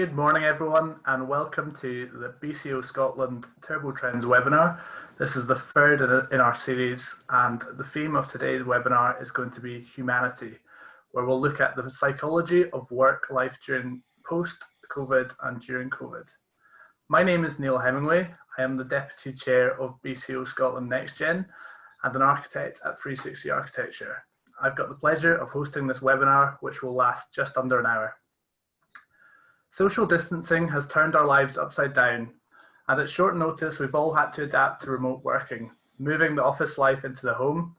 Good morning everyone and welcome to the BCO Scotland Turbo Trends webinar. This is the third in our series and the theme of today's webinar is going to be humanity, where we'll look at the psychology of work life during post-COVID and during COVID. My name is Neal Hemingway. I am the Deputy Chair of BCO Scotland NextGen and an architect at 360 Architecture. I've got the pleasure of hosting this webinar, which will last just under an hour. Social distancing has turned our lives upside down, and at short notice we've all had to adapt to remote working, moving the office life into the home,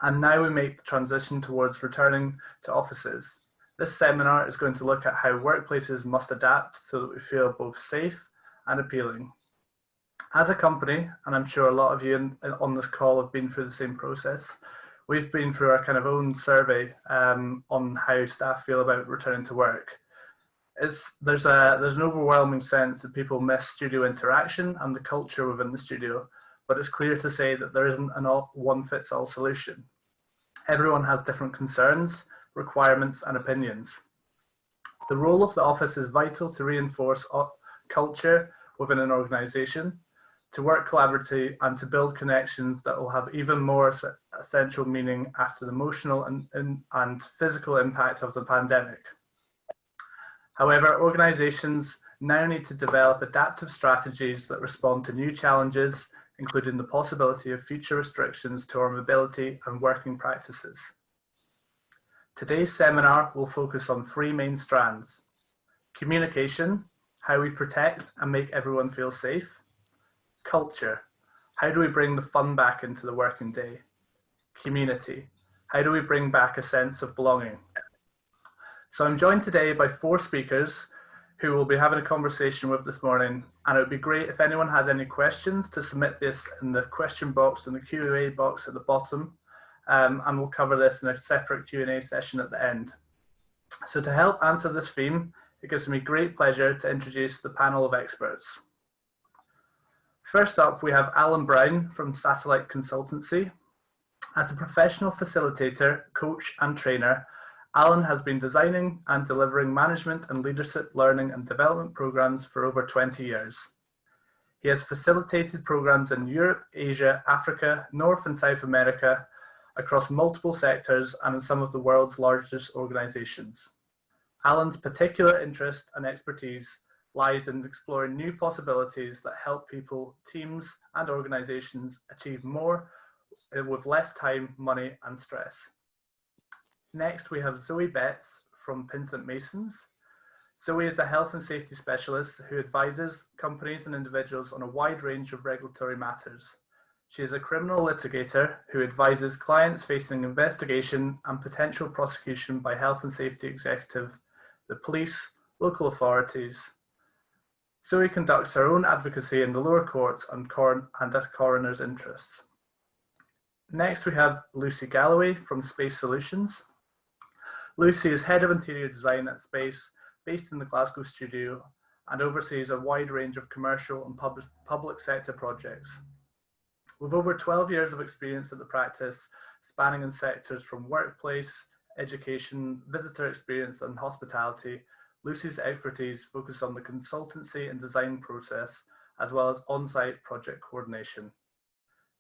and now we make the transition towards returning to offices. This seminar is going to look at how workplaces must adapt so that we feel both safe and appealing. As a company, and I'm sure a lot of you on this call have been through the same process, we've been through our kind of own survey on how staff feel about returning to work. There's an overwhelming sense that people miss studio interaction and the culture within the studio, but it's clear to say that there isn't a one-fits-all solution. Everyone has different concerns, requirements and opinions. The role of the office is vital to reinforce culture within an organisation, to work collaboratively and to build connections that will have even more essential meaning after the emotional and physical impact of the pandemic. However, organisations now need to develop adaptive strategies that respond to new challenges, including the possibility of future restrictions to our mobility and working practices. Today's seminar will focus on three main strands: communication, how we protect and make everyone feel safe; culture, how do we bring the fun back into the working day; community, how do we bring back a sense of belonging. So I'm joined today by four speakers who we'll be having a conversation with this morning, and it would be great if anyone has any questions to submit this in the question box and the Q&A box at the bottom, and we'll cover this in a separate Q&A session at the end. So to help answer this theme, it gives me great pleasure to introduce the panel of experts. First up, we have Alan Brown from Satellite Consultancy. As a professional facilitator, coach and trainer, Alan has been designing and delivering management and leadership learning and development programs for over 20 years. He has facilitated programs in Europe, Asia, Africa, North and South America, across multiple sectors and in some of the world's largest organizations. Alan's particular interest and expertise lies in exploring new possibilities that help people, teams and organizations achieve more with less time, money and stress. Next, we have Zoe Betts from Pinsent Masons. Zoe is a health and safety specialist who advises companies and individuals on a wide range of regulatory matters. She is a criminal litigator who advises clients facing investigation and potential prosecution by health and safety executive, the police, local authorities. Zoe conducts her own advocacy in the lower courts and as coroner's interests. Next, we have Lucy Galloway from Space Solutions. Lucy is Head of Interior Design at Space, based in the Glasgow studio, and oversees a wide range of commercial and public sector projects. With over 12 years of experience at the practice, spanning in sectors from workplace, education, visitor experience and hospitality, Lucy's expertise focuses on the consultancy and design process, as well as on-site project coordination.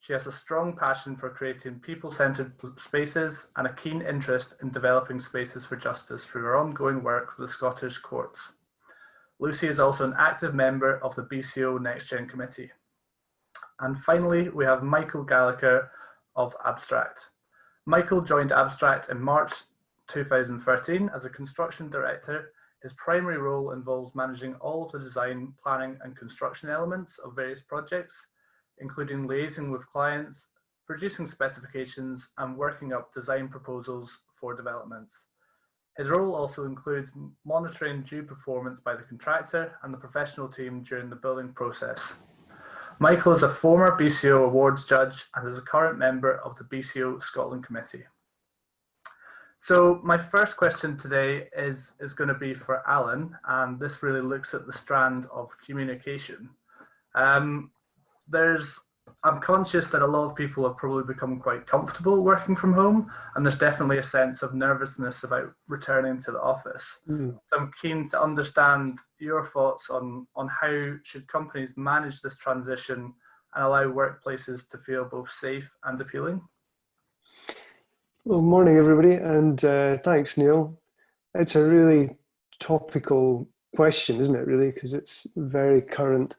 She has a strong passion for creating people-centered spaces and a keen interest in developing spaces for justice through her ongoing work with the Scottish courts. Lucy is also an active member of the BCO NextGen committee. And finally, we have Michael Gallacher of Abstract. Michael joined Abstract in March 2013 as a construction director. His primary role involves managing all of the design, planning and construction elements of various projects, including liaising with clients, producing specifications, and working up design proposals for developments. His role also includes monitoring due performance by the contractor and the professional team during the building process. Michael is a former BCO awards judge and is a current member of the BCO Scotland Committee. So my first question today is going to be for Alan, and this really looks at the strand of communication. There's I'm conscious that a lot of people have probably become quite comfortable working from home, and there's definitely a sense of nervousness about returning to the office. So I'm keen to understand your thoughts on how should companies manage this transition and allow workplaces to feel both safe and appealing. Well, morning everybody, and thanks, Neil. It's a really topical question, isn't it, really, because it's very current.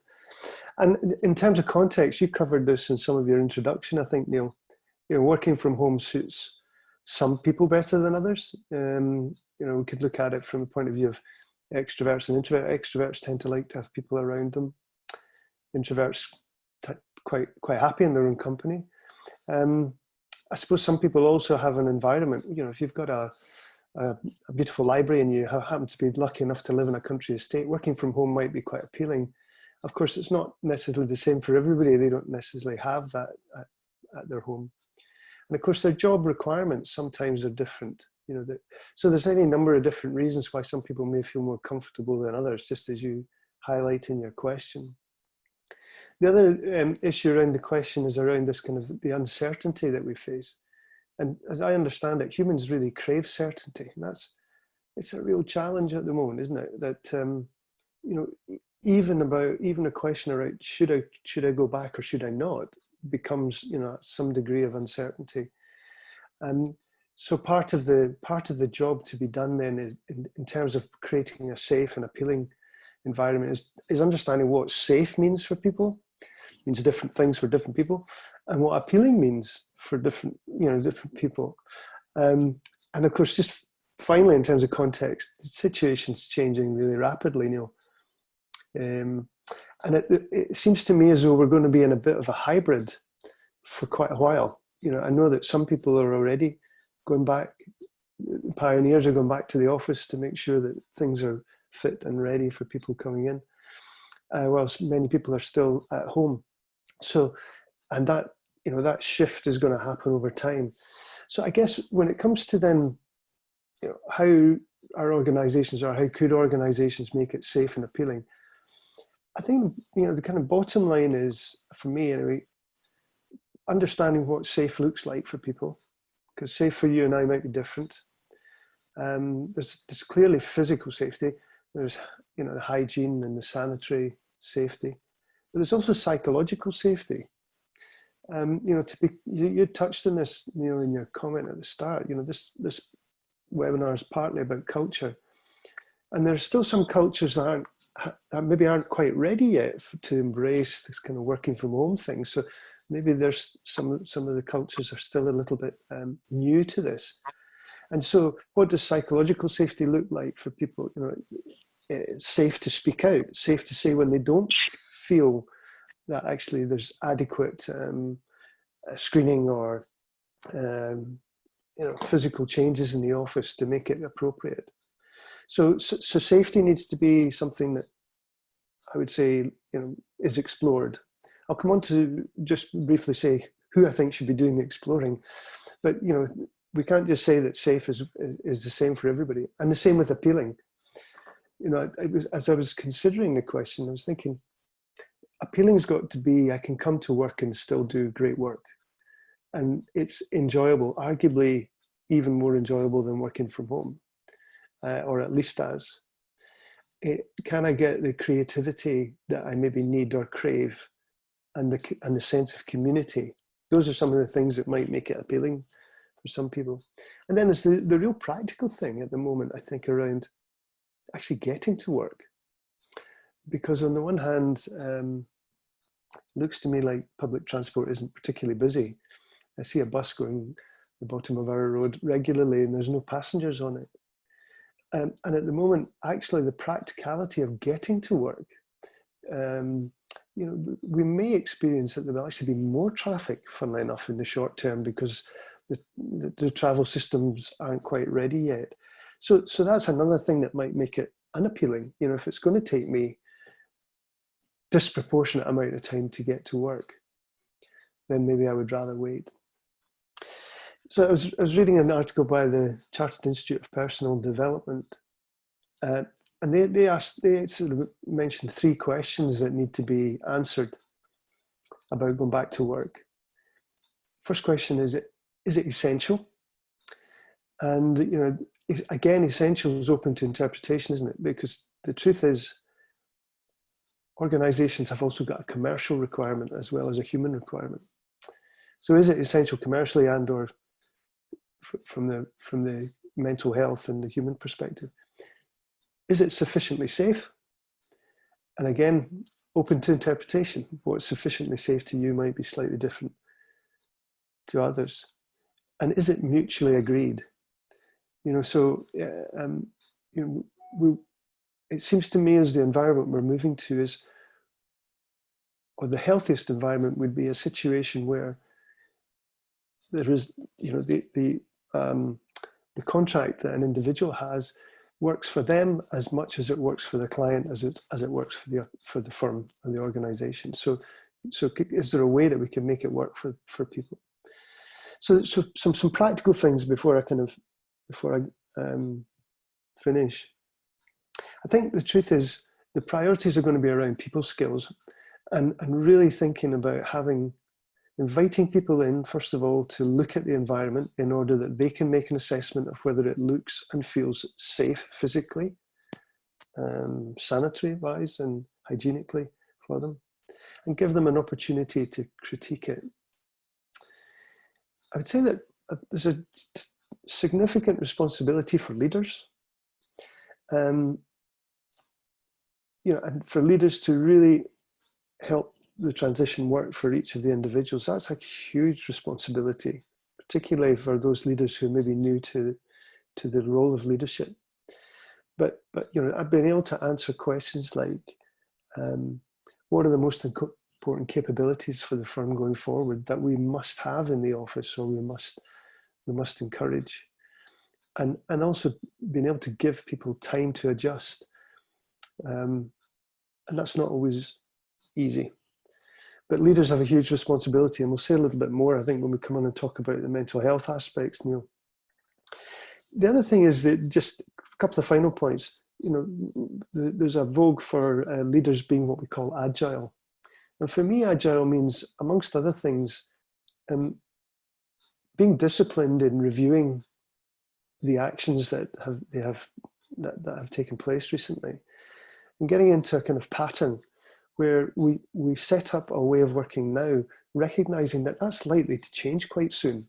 And in terms of context, you covered this in some of your introduction, I think, Neil. You know, working from home suits some people better than others. You know, we could look at it from the point of view of extroverts and introverts. Extroverts tend to like to have people around them. Introverts quite happy in their own company. I suppose some people also have an environment. You know, if you've got a beautiful library and you happen to be lucky enough to live in a country estate, working from home might be quite appealing. Of course, it's not necessarily the same for everybody. They don't necessarily have that at their home. And of course, their job requirements sometimes are different. You know, so there's any number of different reasons why some people may feel more comfortable than others, just as you highlight in your question. The other issue around the question is around this kind of the uncertainty that we face. And as I understand it, humans really crave certainty. And it's a real challenge at the moment, isn't it? That, you know, even a question around should I go back or should I not becomes, you know, some degree of uncertainty. So part of the job to be done then is in terms of creating a safe and appealing environment is understanding what safe means for people. It means different things for different people, and what appealing means for different people. And of course, just finally, in terms of context, the situation's changing really rapidly, Neil. And it seems to me as though we're going to be in a bit of a hybrid for quite a while. You know, I know that some people are already going back, pioneers are going back to the office to make sure that things are fit and ready for people coming in, whilst many people are still at home. So, and that, you know, that shift is going to happen over time. So I guess when it comes to then, you know, how our organizations or how could organizations make it safe and appealing, I think, you know, the kind of bottom line is, for me anyway, understanding what safe looks like for people, because safe for you and I might be different. There's clearly physical safety. There's, you know, the hygiene and the sanitary safety, but there's also psychological safety. You know, you touched on this, Neil, in your comment at the start. You know, this webinar is partly about culture, and there's still some cultures that maybe aren't quite ready yet to embrace this kind of working from home thing. So maybe there's some of the cultures are still a little bit new to this. And so what does psychological safety look like for people? You know, it's safe to speak out, safe to say when they don't feel that actually there's adequate screening or you know, physical changes in the office to make it appropriate. So safety needs to be something that I would say, you know, is explored. I'll come on to just briefly say who I think should be doing the exploring, but you know, we can't just say that safe is the same for everybody, and the same with appealing. You know, as I was considering the question, I was thinking, appealing's got to be, I can come to work and still do great work, and it's enjoyable, arguably even more enjoyable than working from home. Or at least as. Can I get the creativity that I maybe need or crave, and the sense of community? Those are some of the things that might make it appealing for some people. And then there's the real practical thing at the moment, I think, around actually getting to work. Because on the one hand, it looks to me like public transport isn't particularly busy. I see a bus going the bottom of our road regularly and there's no passengers on it. And at the moment, actually, the practicality of getting to work, you know, we may experience that there will actually be more traffic, funnily enough, in the short term because the travel systems aren't quite ready yet. So that's another thing that might make it unappealing. You know, if it's going to take me disproportionate amount of time to get to work, then maybe I would rather wait. So I was reading an article by the Chartered Institute of Personal Development, and they sort of mentioned 3 questions that need to be answered. about going back to work. First question is it essential? And, you know, again, essential is open to interpretation, isn't it? Because the truth is, organizations have also got a commercial requirement as well as a human requirement. So is it essential commercially and or from the mental health and the human perspective? Is it sufficiently safe? And again, open to interpretation. What's sufficiently safe to you might be slightly different to others. And is it mutually agreed? You know, so you know, it seems to me as the environment we're moving to is, or the healthiest environment would be a situation where there is, you know, the contract that an individual has works for them as much as it works for the client, as it works for the firm and the organization. So is there a way that we can make it work for people? So some practical things before I finish. I think the truth is the priorities are going to be around people skills and really thinking about inviting people in, first of all, to look at the environment in order that they can make an assessment of whether it looks and feels safe physically, sanitary-wise and hygienically for them, and give them an opportunity to critique it. I would say that there's a significant responsibility for leaders, you know, and for leaders to really help the transition work for each of the individuals. That's a huge responsibility, particularly for those leaders who may be new to the role of leadership. But you know, I've been able to answer questions like, what are the most important capabilities for the firm going forward that we must have in the office, or we must encourage, and also being able to give people time to adjust, and that's not always easy. But leaders have a huge responsibility, and we'll say a little bit more, I think, when we come on and talk about the mental health aspects, Neil. The other thing is that, just a couple of final points, you know, there's a vogue for leaders being what we call agile. And for me, agile means, amongst other things, being disciplined in reviewing the actions that have taken place recently, and getting into a kind of pattern where we set up a way of working now, recognizing that that's likely to change quite soon.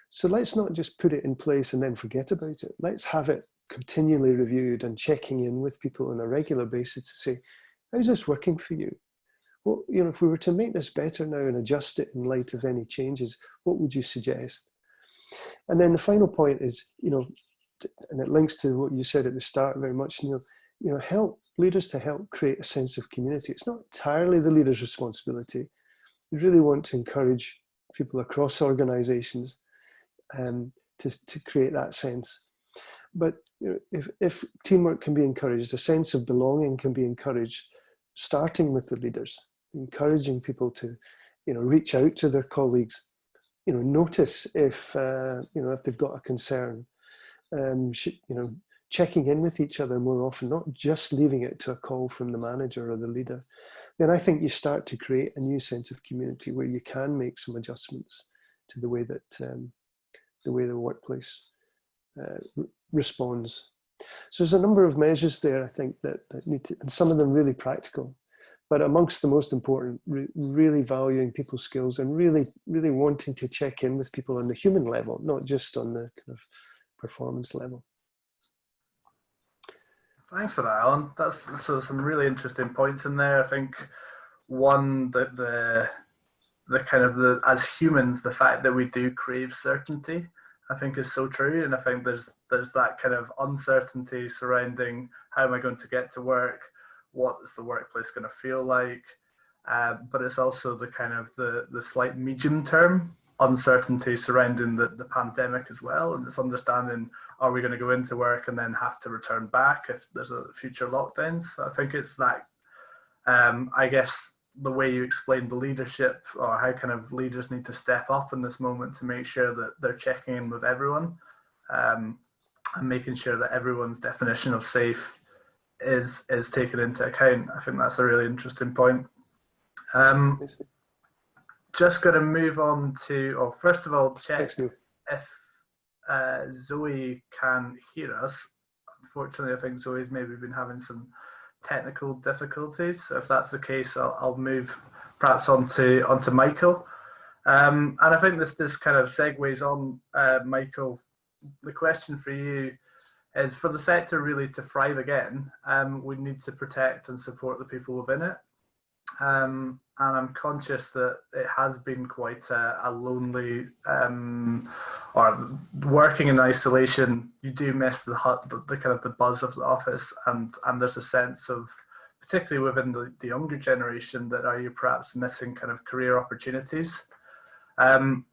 So let's not just put it in place and then forget about it. Let's have it continually reviewed and checking in with people on a regular basis to say, how's this working for you? Well, you know, if we were to make this better now and adjust it in light of any changes, what would you suggest? And then the final point is, you know, and it links to what you said at the start very much, Neil, you know, help leaders to help create a sense of community. It's not entirely the leader's responsibility. We really want to encourage people across organizations to create that sense. But you know, if teamwork can be encouraged, a sense of belonging can be encouraged, starting with the leaders, encouraging people to, you know, reach out to their colleagues, you know, notice if, you know, if they've got a concern, you know, checking in with each other more often, not just leaving it to a call from the manager or the leader, then I think you start to create a new sense of community where you can make some adjustments to the way that the workplace responds. So there's a number of measures there, I think, that need to, and some of them really practical, but amongst the most important, really valuing people's skills and really wanting to check in with people on the human level, not just on the kind of performance level. Thanks for that, Alan. That's so some really interesting points in there. I think one, that the kind of the, as humans, the fact that we do crave certainty, I think is so true. And I think there's that kind of uncertainty surrounding how am I going to get to work, what is the workplace going to feel like, but it's also the kind of the slight medium term uncertainty surrounding the pandemic as well, and it's understanding, are we going to go into work and then have to return back if there's a future lockdowns? So I think it's that, I guess the way you explained the leadership, or how kind of leaders need to step up in this moment to make sure that they're checking in with everyone, and making sure that everyone's definition of safe is taken into account. I think that's a really interesting point. just going to move on to, oh, first of all, check if Zoe can hear us. Unfortunately, I think Zoe's maybe been having some technical difficulties. So if that's the case, I'll move perhaps onto Michael. And I think this kind of segues on, Michael. The question for you is, for the sector really to thrive again, we need to protect and support the people within it. And I'm conscious that it has been quite a lonely, or working in isolation, you do miss the kind of the buzz of the office, and there's a sense of, particularly within the younger generation, that are you perhaps missing kind of career opportunities.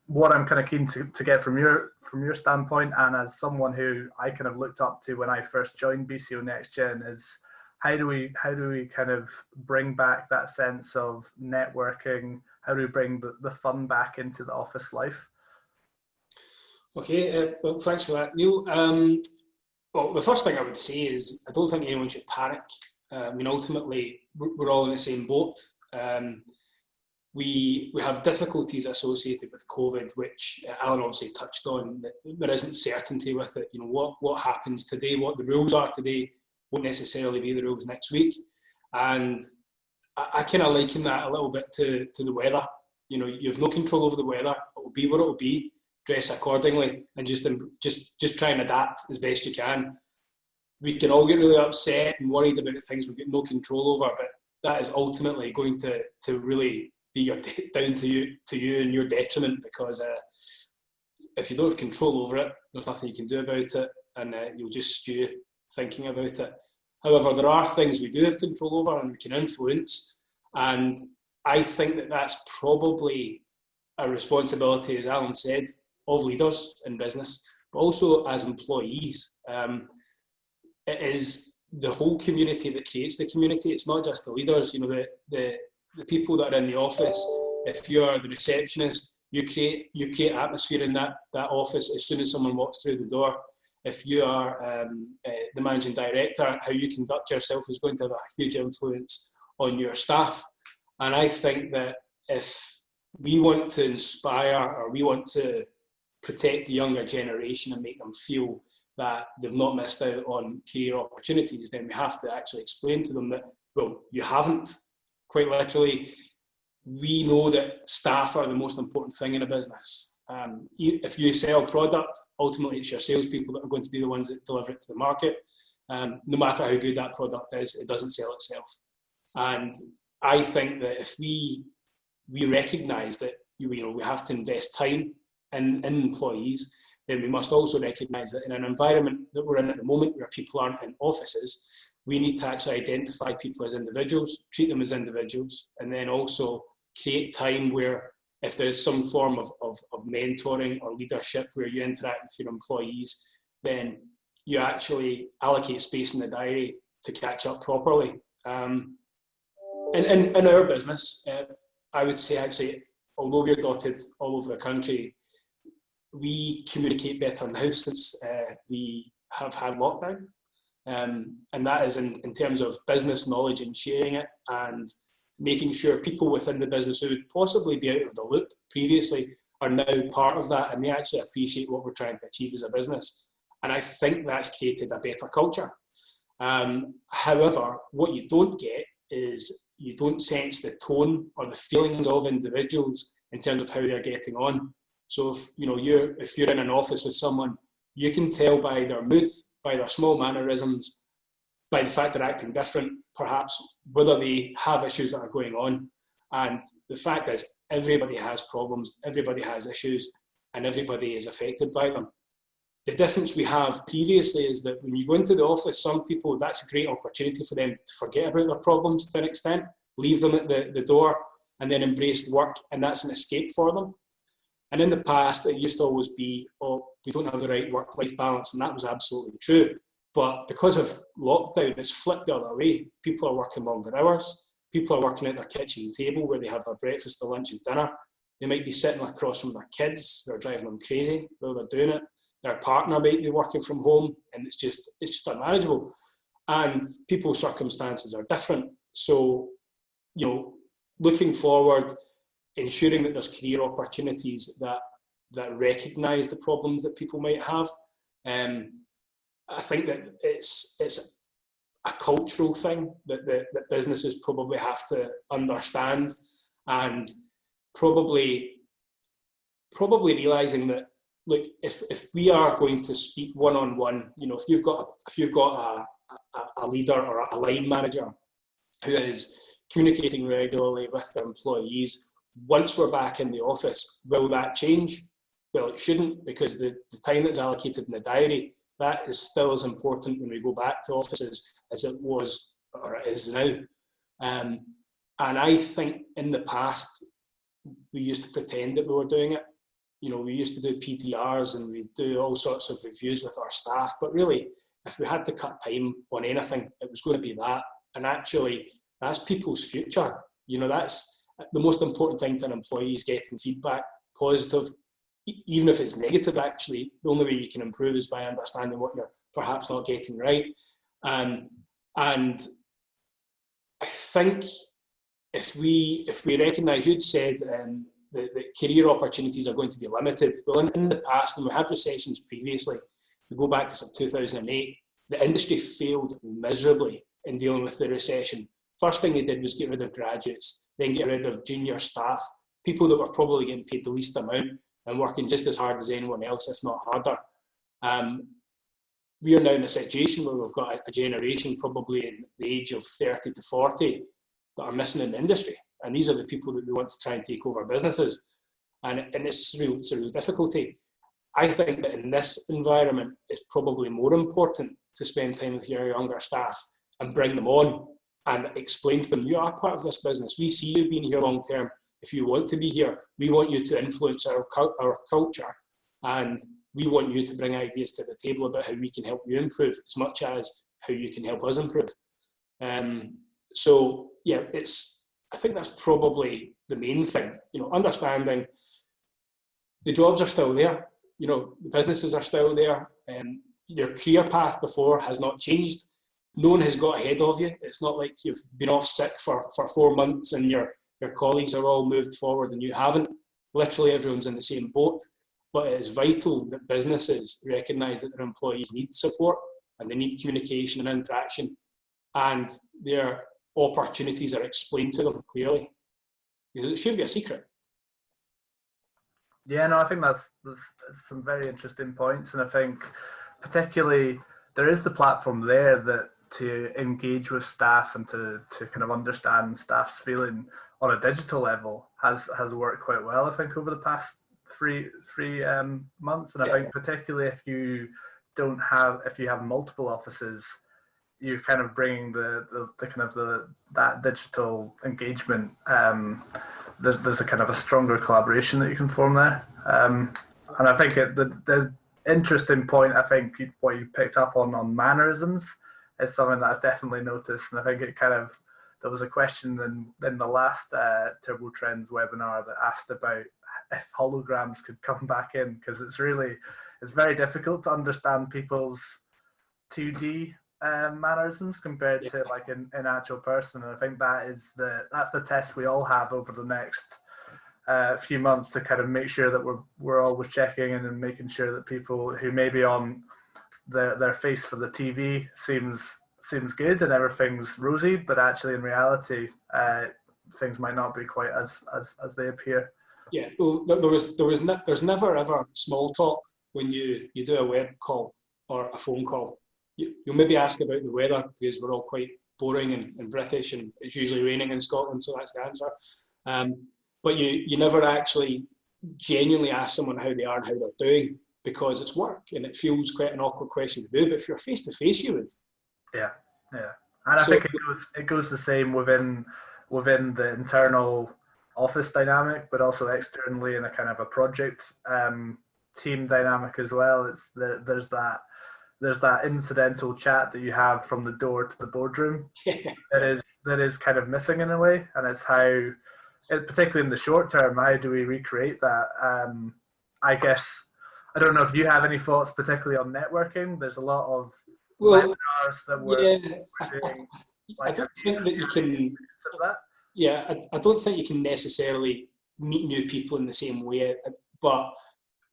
What I'm kind of keen to get from your standpoint, and as someone who I kind of looked up to when I first joined BCO NextGen, is how do we kind of bring back that sense of networking? How do we bring the fun back into the office life? Okay, well, thanks for that, Neil. Well, the first thing I would say is I don't think anyone should panic. I mean, ultimately, we're all in the same boat. We have difficulties associated with COVID, which Alan obviously touched on. That there isn't certainty with it. You know, what happens today, what the rules are today, won't necessarily be the rules next week. And I kind of liken that a little bit to the weather. You know, you have no control over the weather. It will be what it will be. Dress accordingly, and just try and adapt as best you can. We can all get really upset and worried about things we've got no control over, but that is ultimately going to really be down to you and your detriment, because if you don't have control over it, there's nothing you can do about it, and you'll just stew thinking about it. However, there are things we do have control over and we can influence, and I think that that's probably a responsibility, as Alan said, of leaders in business, but also as employees. It is the whole community that creates the community. It's not just the leaders. You know, the people that are in the office. If you're the receptionist, you create atmosphere in that office as soon as someone walks through the door. If you are the managing director, how you conduct yourself is going to have a huge influence on your staff. And I think that if we want to inspire, or we want to protect the younger generation and make them feel that they've not missed out on career opportunities, then we have to actually explain to them that, well, you haven't. Quite literally, we know that staff are the most important thing in a business. If you sell product, ultimately it's your salespeople that are going to be the ones that deliver it to the market. No matter how good that product is, it doesn't sell itself. And I think that if we recognise that we have to invest time in employees, then we must also recognise that in an environment that we're in at the moment, where people aren't in offices, we need to actually identify people as individuals, treat them as individuals, and then also create time where, if there's some form of mentoring or leadership where you interact with your employees, then you actually allocate space in the diary to catch up properly. In our business, I would say actually, although we're dotted all over the country, we communicate better now since we have had lockdown. And that is in terms of business knowledge and sharing it, and making sure people within the business who would possibly be out of the loop previously are now part of that, and they actually appreciate what we're trying to achieve as a business. And I think that's created a better culture. However, what you don't get is you don't sense the tone or the feelings of individuals in terms of how they're getting on. So if you're in an office with someone, you can tell by their mood, by their small mannerisms, by the fact they're acting different, perhaps, whether they have issues that are going on. And the fact is, everybody has problems, everybody has issues, and everybody is affected by them. The difference we have previously is that when you go into the office, some people, that's a great opportunity for them to forget about their problems to an extent, leave them at the door, and then embrace the work, and that's an escape for them. And in the past, it used to always be, oh, we don't have the right work-life balance, and that was absolutely true. But because of lockdown, it's flipped the other way. People are working longer hours. People are working at their kitchen table where they have their breakfast, their lunch and dinner. They might be sitting across from their kids who are driving them crazy while they're doing it. Their partner might be working from home, and it's just unmanageable. And people's circumstances are different. So, looking forward, ensuring that there's career opportunities that recognise the problems that people might have. I think that it's a cultural thing that businesses probably have to understand, and probably realising that, look, if we are going to speak one-on-one, you know, if you've got a leader or a line manager who is communicating regularly with their employees, once we're back in the office, will that change? Well, it shouldn't, because the time that's allocated in the diary, that is still as important when we go back to offices as it was or it is now. And I think in the past, we used to pretend that we were doing it. You know, we used to do PDRs and we'd do all sorts of reviews with our staff, but really, if we had to cut time on anything, it was going to be that. And actually, that's people's future. You know, that's the most important thing to an employee, is getting feedback, positive, even if it's negative. Actually, the only way you can improve is by understanding what you're perhaps not getting right. And I think if we recognise, you'd said that career opportunities are going to be limited. Well, in the past, when we had recessions previously, we go back to some 2008, the industry failed miserably in dealing with the recession. First thing they did was get rid of graduates, then get rid of junior staff, people that were probably getting paid the least amount and working just as hard as anyone else, if not harder. We are now in a situation where we've got a generation probably in the age of 30 to 40 that are missing in the industry. And these are the people that we want to try and take over businesses. And it's a real difficulty. I think that in this environment, it's probably more important to spend time with your younger staff and bring them on and explain to them, you are part of this business. We see you being here long term. If you want to be here, we want you to influence our culture, and we want you to bring ideas to the table about how we can help you improve as much as how you can help us improve. So yeah, I think that's probably the main thing. You know, understanding the jobs are still there. You know, the businesses are still there. Your career path before has not changed. No one has got ahead of you. It's not like you've been off sick for 4 months and your colleagues are all moved forward and you haven't. Literally everyone's in the same boat. But it is vital that businesses recognise that their employees need support and they need communication and interaction, and their opportunities are explained to them clearly, because it shouldn't be a secret. Yeah, no, I think that's some very interesting points, and I think particularly there is the platform there that to engage with staff and to kind of understand staff's feeling on a digital level has worked quite well, I think, over the past three months. And I think particularly if you have multiple offices, you're kind of bringing that digital engagement. There's a kind of a stronger collaboration that you can form there. And I think the interesting point, I think what you picked up on mannerisms is something that I've definitely noticed. And I think there was a question in the last Turbo Trends webinar that asked about if holograms could come back in, because it's very difficult to understand people's 2D mannerisms compared to like an actual person. And I think that's the test we all have over the next few months, to kind of make sure that we're always checking in and making sure that people who may be on their face for the TV seems good and everything's rosy, but actually in reality things might not be quite as they appear. Yeah, well, there's never ever small talk when you do a web call or a phone call. You'll maybe ask about the weather, because we're all quite boring and British, and it's usually raining in Scotland, so that's the answer. But you never actually genuinely ask someone how they are and how they're doing, because it's work and it feels quite an awkward question to do. But if you're face to face, you would. Yeah, and I think it goes the same within the internal office dynamic, but also externally in a kind of a project team dynamic as well. There's that incidental chat that you have from the door to the boardroom that is kind of missing in a way, and it's how, particularly in the short term, how do we recreate that? I guess I don't know if you have any thoughts, particularly on networking. There's a lot of webinars that we're doing. I don't think that you can. Yeah, I don't think you can necessarily meet new people in the same way. But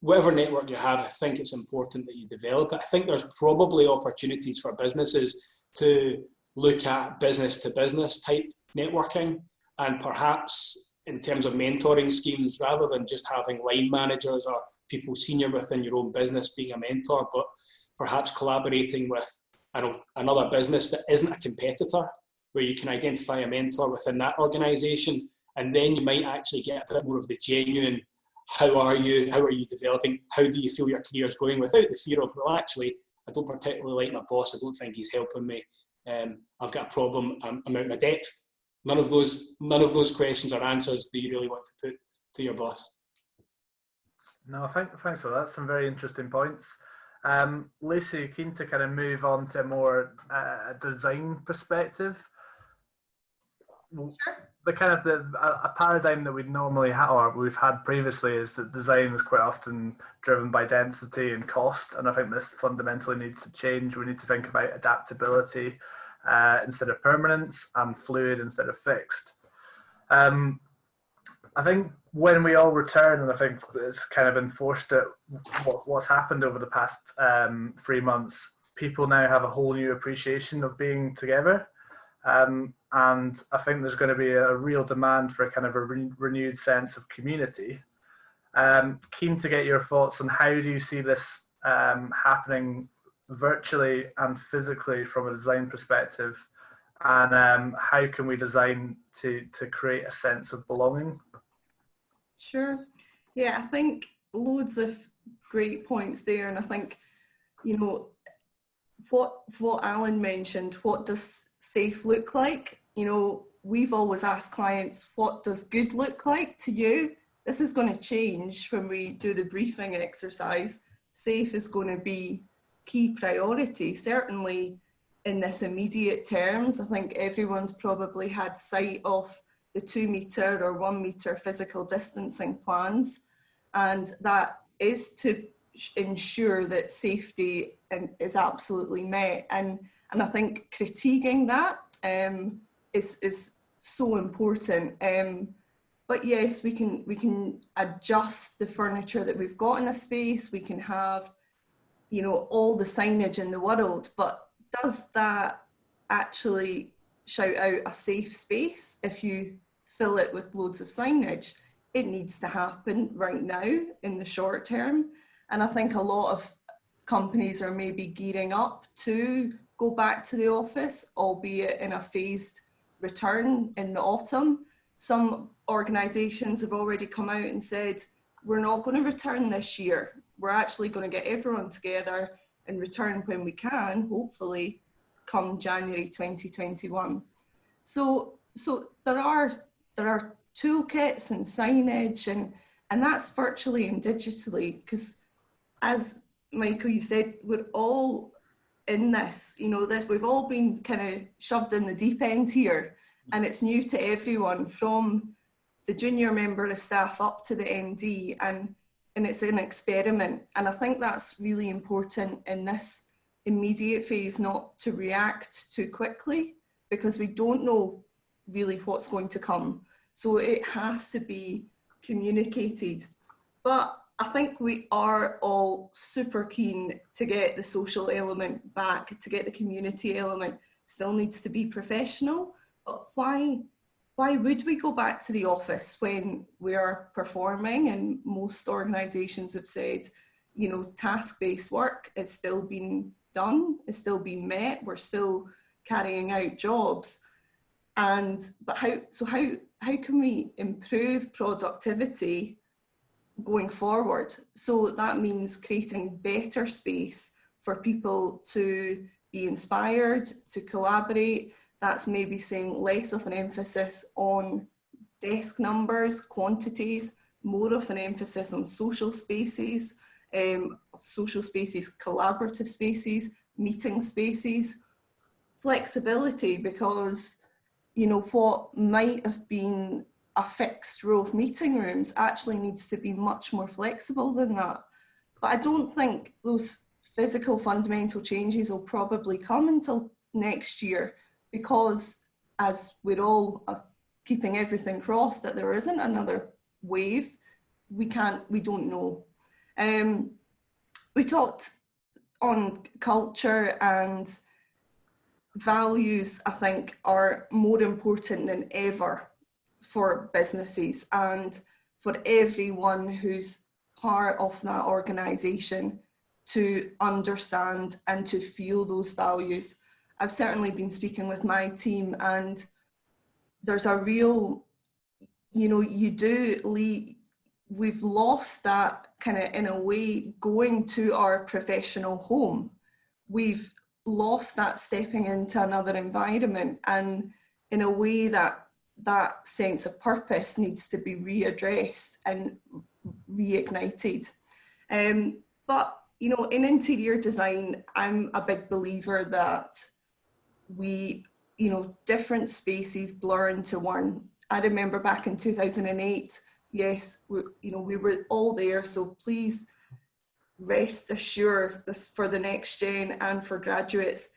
whatever network you have, I think it's important that you develop it. I think there's probably opportunities for businesses to look at business-to-business type networking, and perhaps in terms of mentoring schemes, rather than just having line managers or people senior within your own business being a mentor, but perhaps collaborating with another business that isn't a competitor, where you can identify a mentor within that organisation, and then you might actually get a bit more of the genuine, how are you developing, how do you feel your career is going, without the fear of, well, actually, I don't particularly like my boss, I don't think he's helping me, I've got a problem, I'm out of my depth. None of those questions or answers do you really want to put to your boss. No, thanks for that. Some very interesting points. Lucy, keen to kind of move on to a more design perspective. Sure. The kind of a paradigm that we'd normally have, or we've had previously, is that design is quite often driven by density and cost, and I think this fundamentally needs to change. We need to think about adaptability instead of permanence, and fluid instead of fixed. I think when we all return, and I think it's kind of enforced it, what's happened over the past 3 months, people now have a whole new appreciation of being together. And I think there's going to be a real demand for a kind of a renewed sense of community. Keen to get your thoughts on how do you see this happening virtually and physically from a design perspective, and how can we design to create a sense of belonging? Sure. Yeah, I think loads of great points there, and I think, you know, what Alan mentioned, what does safe look like? You know, we've always asked clients, what does good look like to you? This is going to change when we do the briefing exercise. Safe is going to be key priority, certainly in this immediate terms. I think everyone's probably had sight of the 2 metre or 1 metre physical distancing plans, and that is to ensure that safety is absolutely met. And I think critiquing that is so important. But yes, we can adjust the furniture that we've got in a space. We can have, you know, all the signage in the world, but does that actually shout out a safe space if you fill it with loads of signage? It needs to happen right now in the short term. And I think a lot of companies are maybe gearing up to go back to the office, albeit in a phased return in the autumn. Some organisations have already come out and said, we're not going to return this year. We're actually going to get everyone together and return when we can, hopefully come January 2021. So there are toolkits and signage, and that's virtually and digitally, because as Michael, you said, we're all in this, you know, that we've all been kind of shoved in the deep end here, and it's new to everyone from the junior member of staff up to the MD, and it's an experiment. And I think that's really important in this immediate phase, not to react too quickly, because we don't know really what's going to come. So it has to be communicated. But I think we are all super keen to get the social element back, to get the community element. Still needs to be professional, but why would we go back to the office when we are performing? And most organisations have said, you know, task-based work is still being done, is still being met, we're still carrying out jobs. But how can we improve productivity going forward? So that means creating better space for people to be inspired, to collaborate. That's maybe saying less of an emphasis on desk numbers, quantities, more of an emphasis on social spaces, collaborative spaces, meeting spaces, flexibility, because, you know, what might have been a fixed row of meeting rooms actually needs to be much more flexible than that. But I don't think those physical fundamental changes will probably come until next year, because as we're all keeping everything crossed that there isn't another wave. We don't know. We talked on culture, and values, I think, are more important than ever for businesses and for everyone who's part of that organisation to understand and to feel those values. I've certainly been speaking with my team, and there's a real, we've lost that kind of, in a way, going to our professional home. We've lost that stepping into another environment, and in a way that sense of purpose needs to be readdressed and reignited. But in interior design, I'm a big believer that different spaces blur into one. I remember back in 2008, yes, we were all there, so please rest assured, this for the NextGen and for graduates,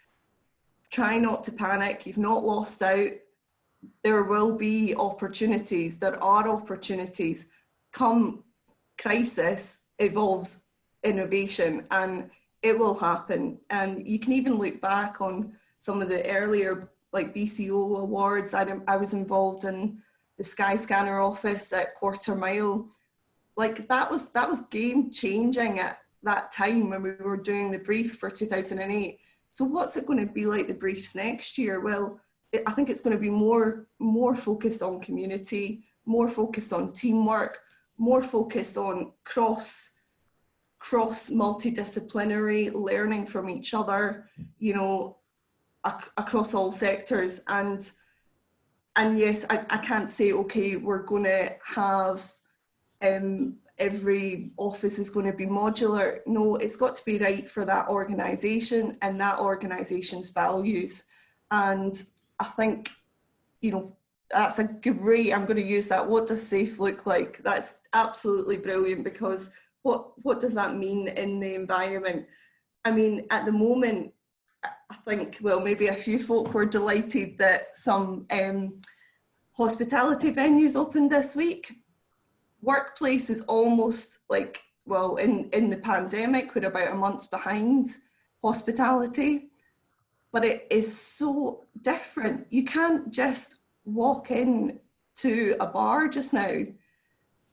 try not to panic. You've not lost out. There will be opportunities. There are opportunities. Come crisis evolves innovation, and it will happen. And you can even look back on some of the earlier BCO awards. I was involved in the Skyscanner office at Quarter Mile. That was game changing at that time when we were doing the brief for 2008. So what's it going to be like, the briefs next year? Well, I think it's going to be more focused on community, more focused on teamwork, more focused on cross multidisciplinary learning from each other, across all sectors. And yes, I can't say, okay, we're going to have every office is going to be modular. No, it's got to be right for that organisation and that organisation's values. And I think, that's a great, I'm going to use that. What does safe look like? That's absolutely brilliant, because what does that mean in the environment? I mean, at the moment, I think, well, maybe a few folk were delighted that some hospitality venues opened this week. Workplace is almost in the pandemic, we're about a month behind hospitality, but it is so different. You can't just walk in to a bar just now.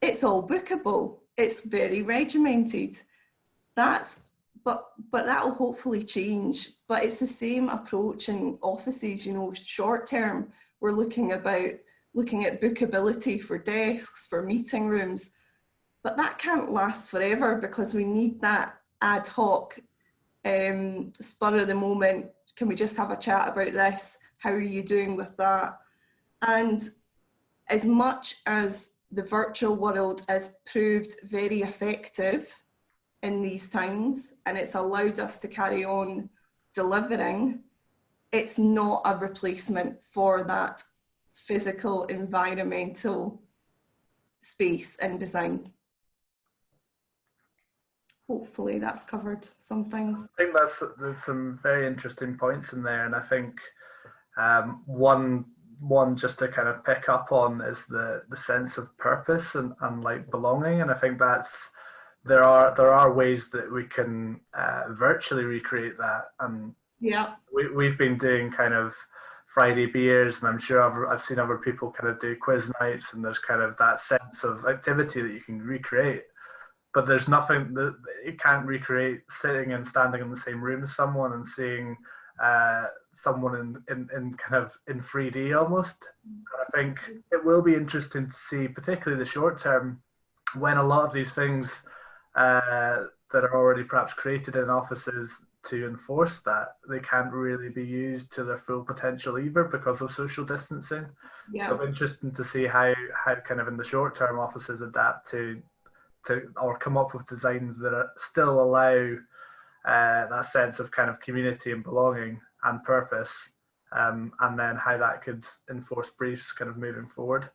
It's all bookable. It's very regimented. But that will hopefully change. But it's the same approach in offices. Short term, we're looking at bookability for desks, for meeting rooms, but that can't last forever, because we need that ad hoc, spur of the moment. Can we just have a chat about this? How are you doing with that? And as much as the virtual world has proved very effective in these times, and it's allowed us to carry on delivering, it's not a replacement for that physical, environmental space and design. Hopefully that's covered some things. I think there's some very interesting points in there, and I think one just to kind of pick up on is the sense of purpose and belonging, and I think there are ways that we can virtually recreate that. And yeah, we've been doing kind of Friday beers, and I'm sure I've seen other people kind of do quiz nights, and there's kind of that sense of activity that you can recreate. But there's nothing that you can't recreate sitting and standing in the same room as someone and seeing someone in kind of in 3D almost. And I think it will be interesting to see, particularly the short term, when a lot of these things that are already perhaps created in offices to enforce that, they can't really be used to their full potential either because of social distancing. Yeah. So it'll be interesting to see how kind of in the short term offices adapt to or come up with designs that still allow that sense of kind of community and belonging and purpose, and then how that could enforce briefs kind of moving forward.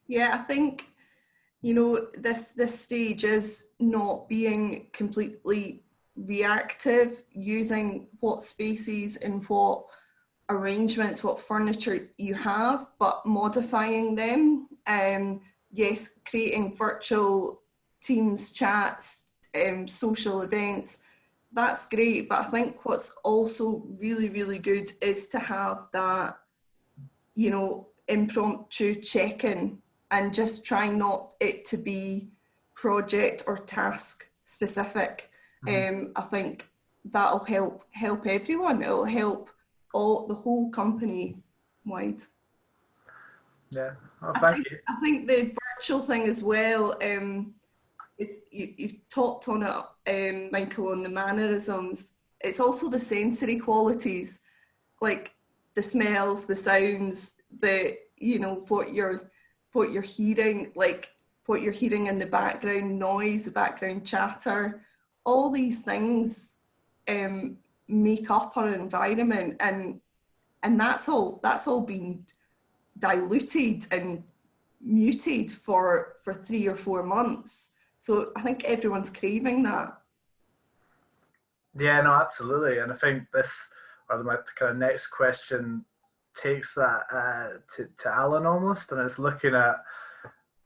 Yeah, I think, this stage is not being completely reactive, using what spaces and what arrangements, what furniture you have, but modifying them. Yes, creating virtual Teams chats, social events, that's great. But I think what's also really, really good is to have that, you know, impromptu check-in, and just try not it to be project or task specific. I think that'll help everyone. It'll help the whole company wide. Yeah, oh, thank you. I think the virtual thing as well, you've talked on it, Michael, on the mannerisms. It's also the sensory qualities, like the smells, the sounds, the, you know, what you're hearing, like what you're hearing in the background noise, the background chatter, all these things make up our environment, and that's all been diluted and muted for 3 or 4 months. So I think everyone's craving that. Yeah, no, absolutely. And I think this, or my kind of next question, takes that to Alan almost, and it's looking at,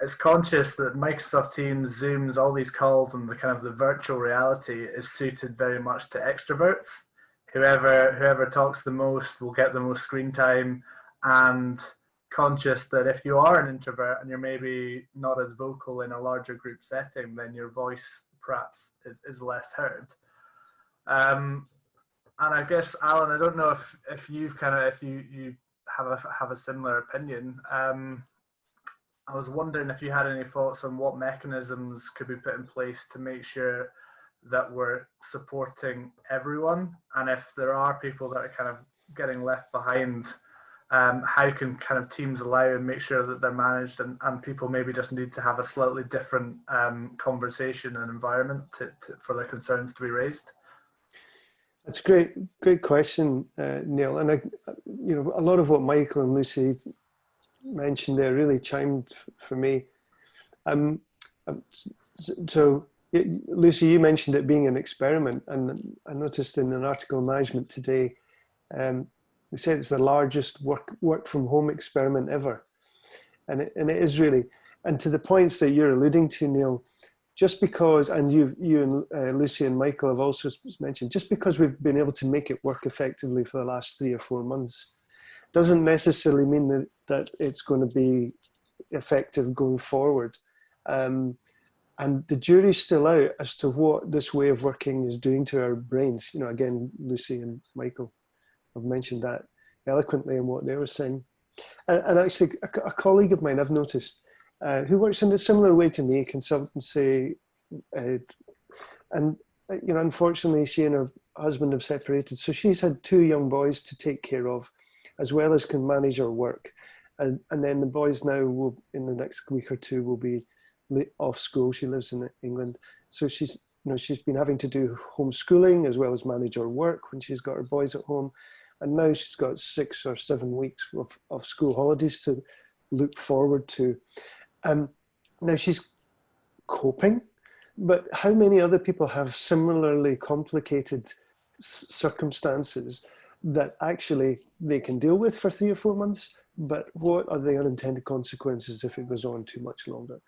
it's conscious that Microsoft Teams, Zooms, all these calls, and the kind of the virtual reality is suited very much to extroverts. Whoever talks the most will get the most screen time, and conscious that if you are an introvert and you're maybe not as vocal in a larger group setting, then your voice perhaps is less heard. And I guess, Alan, I don't know if you've kind of, if you have a similar opinion. I was wondering if you had any thoughts on what mechanisms could be put in place to make sure that we're supporting everyone, and if there are people that are kind of getting left behind, how can kind of teams allow and make sure that they're managed, and people maybe just need to have a slightly different conversation and environment for their concerns to be raised? That's a great question, Neil. And you know, a lot of what Michael and Lucy mentioned there really chimed for me. So Lucy, you mentioned it being an experiment, and I noticed in an article in Management today, they said it's the largest work from home experiment ever, and it is really. And to the points that you're alluding to, Neil, just because, and you and Lucy and Michael have also mentioned, just because we've been able to make it work effectively for the last 3 or 4 months, doesn't necessarily mean that it's going to be effective going forward. And the jury's still out as to what this way of working is doing to our brains. You know, again, Lucy and Michael have mentioned that eloquently in what they were saying. And actually, a colleague of mine I've noticed, who works in a similar way to me, consultancy, and you know, unfortunately, she and her husband have separated, so she's had 2 young boys to take care of, as well as can manage her work, and then the boys now will, in the next week or 2, will be off school. She lives in England, so she's been having to do homeschooling as well as manage her work when she's got her boys at home, and now she's got 6 or 7 weeks of school holidays to look forward to. Now she's coping, but how many other people have similarly complicated circumstances that actually they can deal with for 3 or 4 months, but what are the unintended consequences if it goes on too much longer?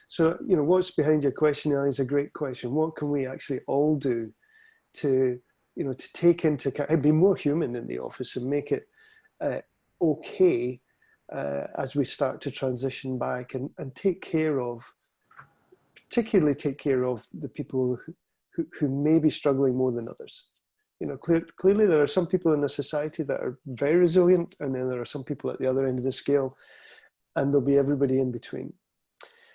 So, you know, what's behind your question, Ellie, is a great question. What can we actually all do to, you know, to take into account and be more human in the office and make it okay as we start to transition back, and take care of, particularly take care of the people who may be struggling more than others. You know, clearly there are some people in the society that are very resilient, and then there are some people at the other end of the scale, and there'll be everybody in between.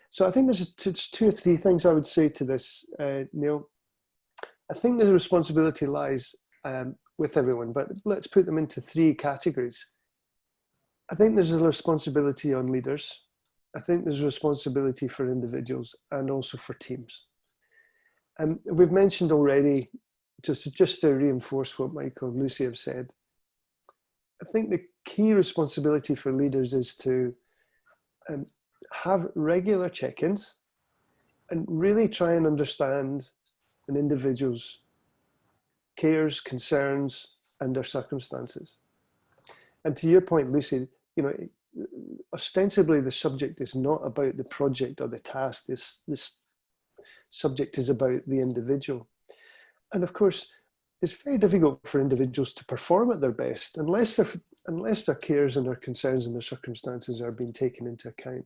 So I think there's 2 or 3 things I would say to this, Neil. I think the responsibility lies with everyone, but let's put them into 3 categories. I think there's a responsibility on leaders. I think there's a responsibility for individuals and also for teams. And we've mentioned already, just to reinforce what Michael and Lucy have said, I think the key responsibility for leaders is to have regular check-ins and really try and understand an individual's cares, concerns, and their circumstances. And to your point, Lucy, you know, ostensibly the subject is not about the project or the task. This subject is about the individual. And of course, it's very difficult for individuals to perform at their best unless their cares and their concerns and their circumstances are being taken into account.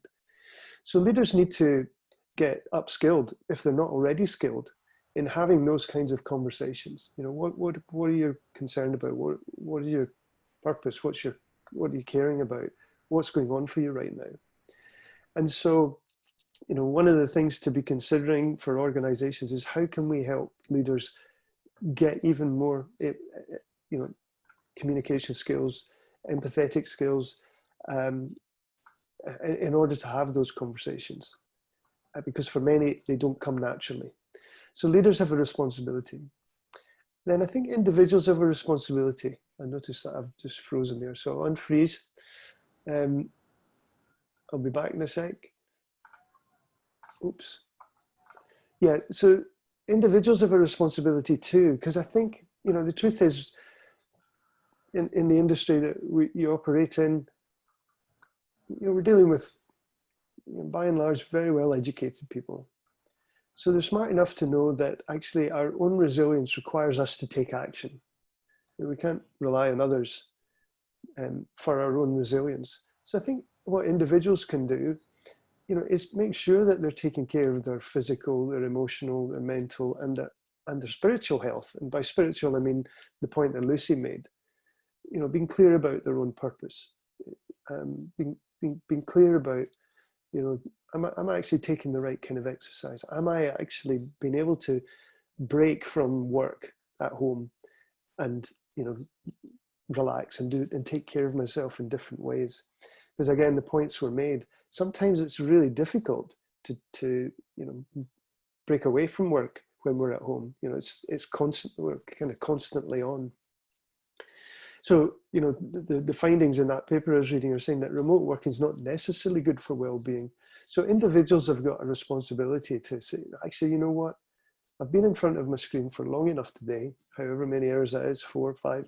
So leaders need to get upskilled if they're not already skilled in having those kinds of conversations. You know, what are you concerned about? What is your purpose? What are you caring about? What's going on for you right now? And so, you know, one of the things to be considering for organizations is how can we help leaders get even more, you know, communication skills, empathetic skills, in order to have those conversations, because for many, they don't come naturally. So leaders have a responsibility. Then I think individuals have a responsibility. I noticed that I've just frozen there. So I'll unfreeze. I'll be back in a sec. Oops. Yeah, so individuals have a responsibility too, because I think, you know, the truth is, in the industry that you operate in, you know, we're dealing with, you know, by and large, very well educated people. So they're smart enough to know that actually our own resilience requires us to take action. You know, we can't rely on others for our own resilience. So I think what individuals can do, you know, is make sure that they're taking care of their physical, their emotional, their mental, and their spiritual health. And by spiritual, I mean the point that Lucy made. You know, being clear about their own purpose, being clear about, you know, am I actually taking the right kind of exercise? Am I actually being able to break from work at home and, you know, relax and take care of myself in different ways? Because again, the points were made. Sometimes it's really difficult to you know, break away from work when we're at home. You know, it's constant. We're kind of constantly on. So, you know, the findings in that paper I was reading are saying that remote working is not necessarily good for well-being. So individuals have got a responsibility to say, actually, you know what? I've been in front of my screen for long enough today, however many hours that is, 4 or 5,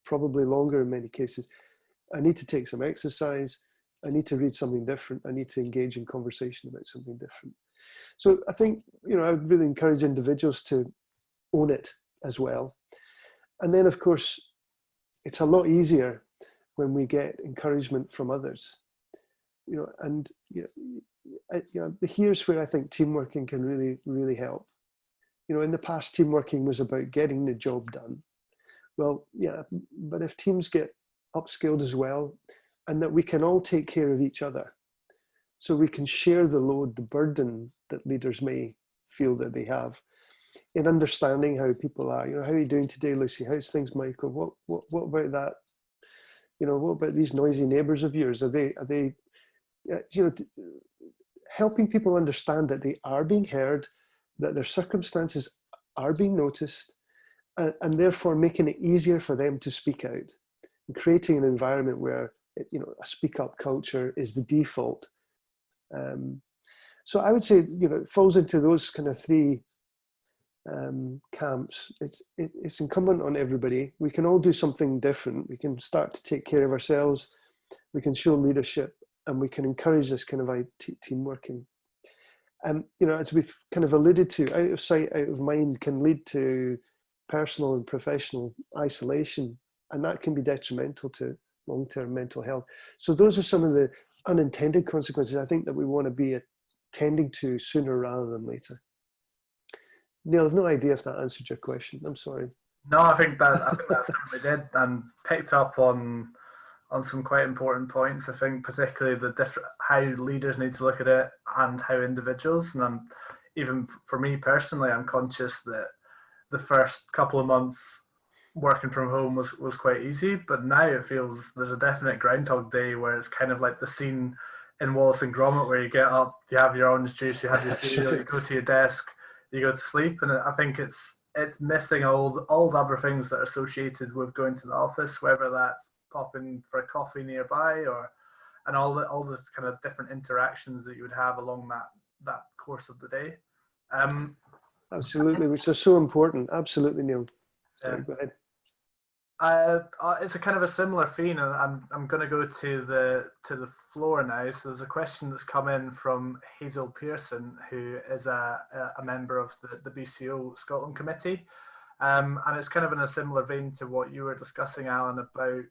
probably longer in many cases. I need to take some exercise. I need to read something different. I need to engage in conversation about something different. So I think, you know, I would really encourage individuals to own it as well. And then, of course, it's a lot easier when we get encouragement from others, you know, and here's where I think team working can really, really help. You know, in the past, team working was about getting the job done. Well, yeah, but if teams get upskilled as well, and that we can all take care of each other, so we can share the load, the burden that leaders may feel that they have, in understanding how people are. You know, how are you doing today, Lucy? How's things, Michael? What about that? You know, what about these noisy neighbours of yours? Are they? You know, helping people understand that they are being heard, that their circumstances are being noticed, and therefore making it easier for them to speak out, and creating an environment where, you know, a speak up culture is the default. So I would say, you know, it falls into those kind of 3 camps. It's incumbent on everybody. We can all do something different. We can start to take care of ourselves. We can show leadership, and we can encourage this kind of team working. And, you know, as we've kind of alluded to, out of sight, out of mind can lead to personal and professional isolation, and that can be detrimental to long-term mental health. So those are some of the unintended consequences I think that we want to be attending to sooner rather than later. Neil, I've no idea if that answered your question. I'm sorry. No, I think that certainly did, and picked up on some quite important points. I think particularly how leaders need to look at it and how individuals. And even for me personally, I'm conscious that the first couple of months working from home was quite easy, but now it feels there's a definite Groundhog Day where it's kind of like the scene in Wallace and Gromit where you get up, you have your orange juice, you have your cereal, you go to your desk, you go to sleep, and I think it's missing all the other things that are associated with going to the office, whether that's popping for a coffee nearby and all the kind of different interactions that you would have along that course of the day. Absolutely, which is so important. Absolutely, Neil. Sorry, go ahead. It's a kind of a similar theme, and I'm going to go to the floor now. So there's a question that's come in from Hazel Pearson, who is a member of the BCO Scotland Committee, and it's kind of in a similar vein to what you were discussing, Alan, about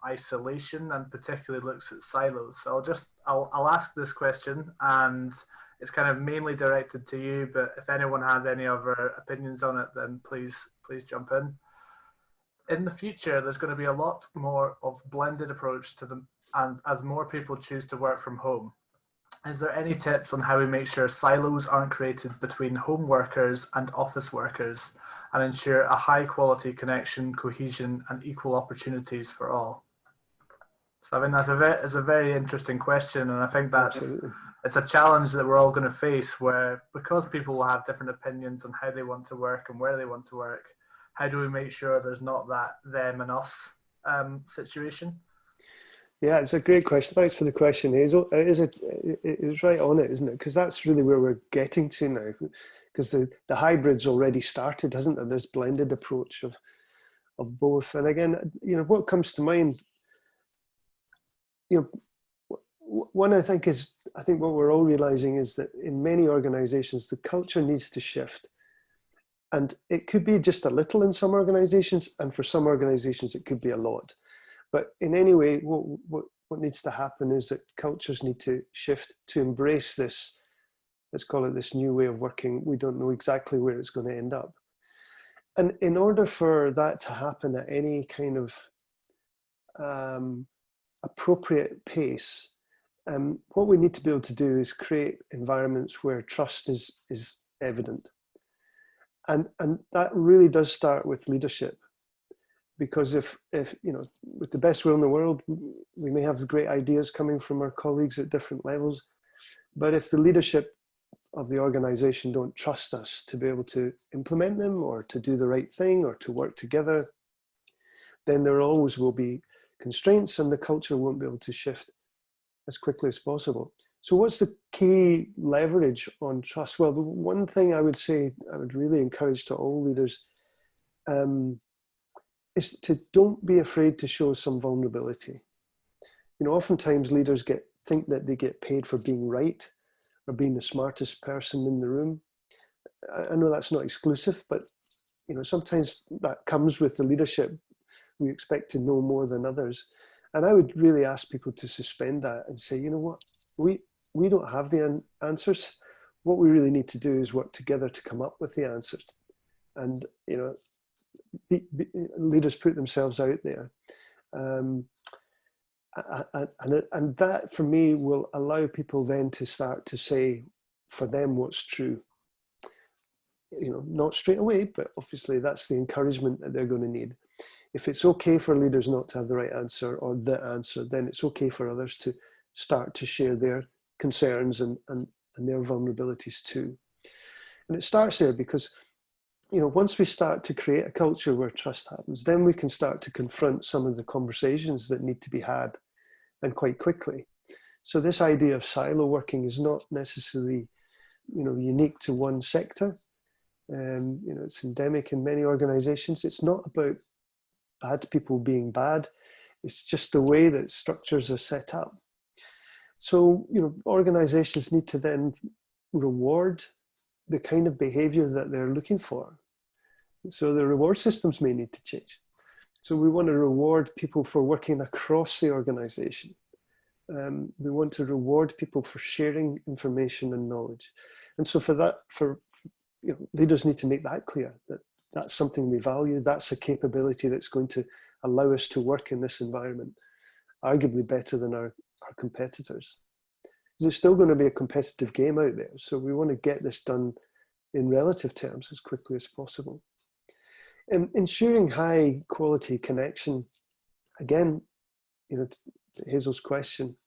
isolation, and particularly looks at silos. So I'll ask this question, and it's kind of mainly directed to you, but if anyone has any other opinions on it, then please jump in. In the future, there's going to be a lot more of blended approach to them, and as more people choose to work from home. Is there any tips on how we make sure silos aren't created between home workers and office workers, and ensure a high quality connection, cohesion, and equal opportunities for all? So I mean, that's a very interesting question, and I think it's a challenge that we're all going to face, where because people will have different opinions on how they want to work and where they want to work, how do we make sure there's not that them and us situation? Yeah, it's a great question. Thanks for the question, Hazel. It's right on it, isn't it? Because that's really where we're getting to now. Because the hybrid's already started, hasn't there? There's blended approach of both. And again, what comes to mind, one I think what we're all realizing is that in many organizations, the culture needs to shift. And it could be just a little in some organizations, and for some organizations, it could be a lot. But in any way, what needs to happen is that cultures need to shift to embrace this, let's call it this new way of working. We don't know exactly where it's going to end up. And in order for that to happen at any kind of appropriate pace, what we need to be able to do is create environments where trust is evident. And that really does start with leadership, because if with the best will in the world, we may have great ideas coming from our colleagues at different levels, but if the leadership of the organization don't trust us to be able to implement them, or to do the right thing, or to work together, then there always will be constraints, and the culture won't be able to shift as quickly as possible. So what's the key leverage on trust? Well, the one thing I would say, I would really encourage to all leaders, is to don't be afraid to show some vulnerability. Oftentimes leaders think that they get paid for being right, or being the smartest person in the room. I know that's not exclusive, but sometimes that comes with the leadership. We expect to know more than others. And I would really ask people to suspend that and say, you know what, we don't have the answers. What we really need to do is work together to come up with the answers. And, leaders put themselves out there. And that, for me, will allow people then to start to say for them what's true. Not straight away, but obviously that's the encouragement that they're going to need. If it's okay for leaders not to have the right answer or the answer, then it's okay for others to start to share their concerns and their vulnerabilities too. And it starts there because, once we start to create a culture where trust happens, then we can start to confront some of the conversations that need to be had, and quite quickly. So this idea of silo working is not necessarily, unique to one sector. It's endemic in many organizations. It's not about bad people being bad. It's just the way that structures are set up. So, organizations need to then reward the kind of behavior that they're looking for. So the reward systems may need to change. So we want to reward people for working across the organization. We want to reward people for sharing information and knowledge. And so for that, leaders need to make that clear, that that's something we value. That's a capability that's going to allow us to work in this environment, arguably better than our competitors. There's still going to be a competitive game out there. So we want to get this done in relative terms as quickly as possible. And ensuring high quality connection, again, to Hazel's question,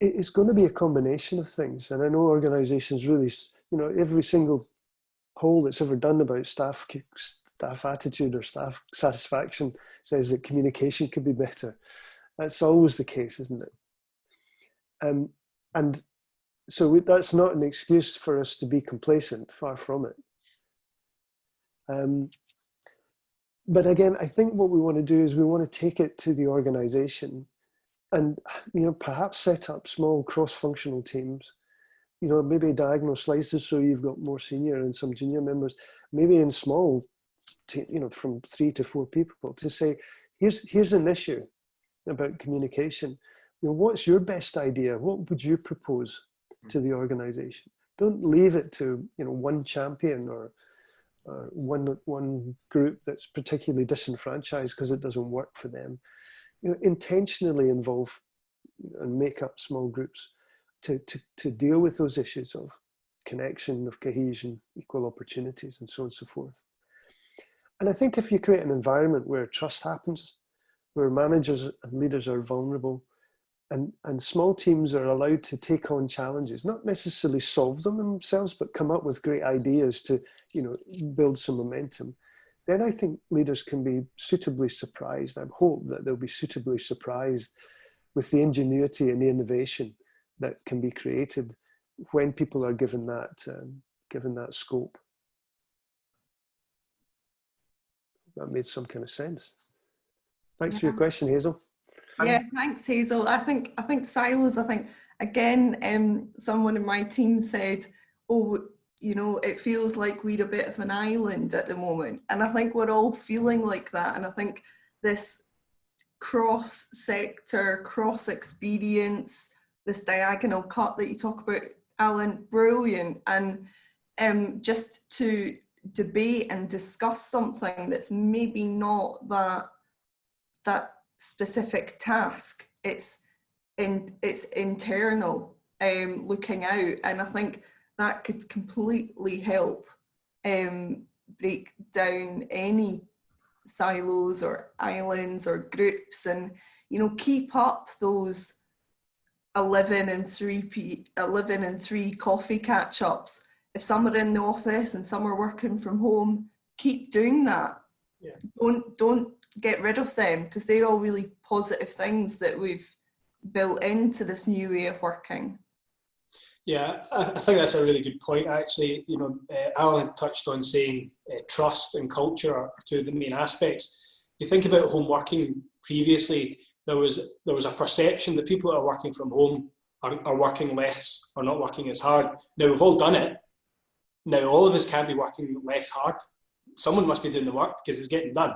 it's going to be a combination of things. And I know organizations really, every single poll that's ever done about staff attitude or staff satisfaction says that communication could be better. That's always the case, isn't it? And so that's not an excuse for us to be complacent, far from it. But again, I think what we want to do is we want to take it to the organisation and, perhaps set up small cross-functional teams, maybe diagonal slices so you've got more senior and some junior members, maybe in small, from 3 to 4 people, to say, here's an issue about communication. What's your best idea? What would you propose to the organisation? Don't leave it to one champion or one group that's particularly disenfranchised because it doesn't work for them. Intentionally involve and make up small groups to deal with those issues of connection, of cohesion, equal opportunities, and so on and so forth. And I think if you create an environment where trust happens, where managers and leaders are vulnerable, and small teams are allowed to take on challenges, not necessarily solve them themselves, but come up with great ideas to, build some momentum, then I think leaders can be suitably surprised. I hope that they'll be suitably surprised with the ingenuity and the innovation that can be created when people are given that scope. That made some kind of sense. Thanks for your question, Hazel. Yeah, thanks, Hazel. I think silos, again, someone in my team said, oh, it feels like we're a bit of an island at the moment. And I think we're all feeling like that. And I think this cross-sector, cross-experience, this diagonal cut that you talk about, Alan, brilliant. And just to debate and discuss something that's maybe not that specific task, it's internal, looking out, and I think that could completely help break down any silos or islands or groups, and keep up those 11 and 3 coffee catch-ups. If some are in the office and some are working from home, keep doing that. Yeah. Don't get rid of them, because they're all really positive things that we've built into this new way of working. Yeah, I think that's a really good point, actually. Alan touched on saying trust and culture are two of the main aspects. If you think about home working previously, there was a perception that people that are working from home are working less or not working as hard. Now, we've all done it. Now, all of us can't be working less hard. Someone must be doing the work because it's getting done.